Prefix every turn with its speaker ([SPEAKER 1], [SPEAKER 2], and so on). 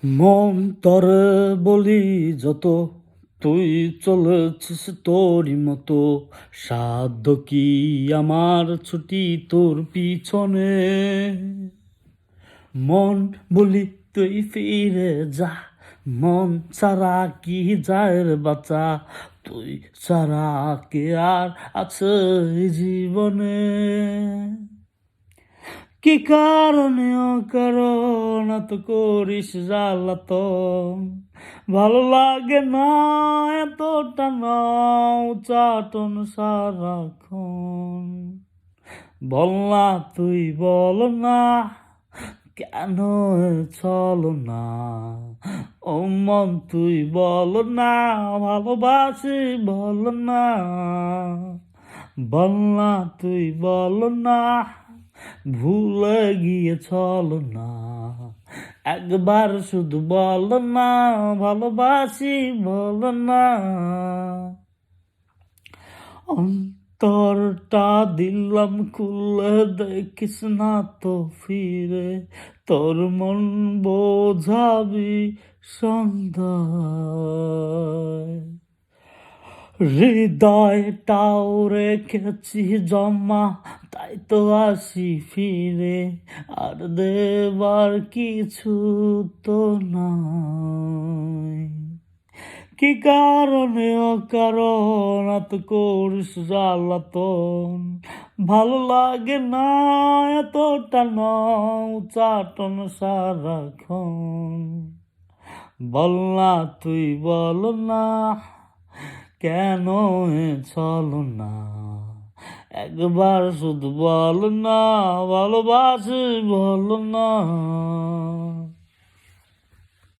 [SPEAKER 1] মন তরে বলি যত, তুই চলেছিস তোরই মতো। সাধ্য কি আমার ছুটি তোর পিছনে। মন বলি তুই ফিরে যা, মন ছাড়া কি যায় রে বাঁচা। তুই ছাড়া কে আর আছে এই জীবনে। কি কারণে অকারণ এত করিস জ্বালাতন। ভালো লাগে না এতটা নাও চাটন সারাক্ষণ। বল না তুই বল না, কেন চল না। ও মন তুই বল না, ভালোবাসি বল না। বল না তুই বল না, ভুলে গিয়ে চল না। একবার শুধু বল না, ভালোবাসি বল না। অন্তরটা দিলাম খুলে, দেখিস না তো ফিরে। তোর মন বোঝাবি সন্ধ্যায়। হৃদয়টাও রেখেছি জমা, তাই তো আসি ফিরে। আর দেবার কিছু তো নাই। কি কারণে অকারণ এত করিস জ্বালাতন। ভালো লাগে না এতটা নাও চাটন সারাক্ষণ। বল না তুই বল না, কেন চল না। একবার শুধু বল না, ভালোবাসি বল না।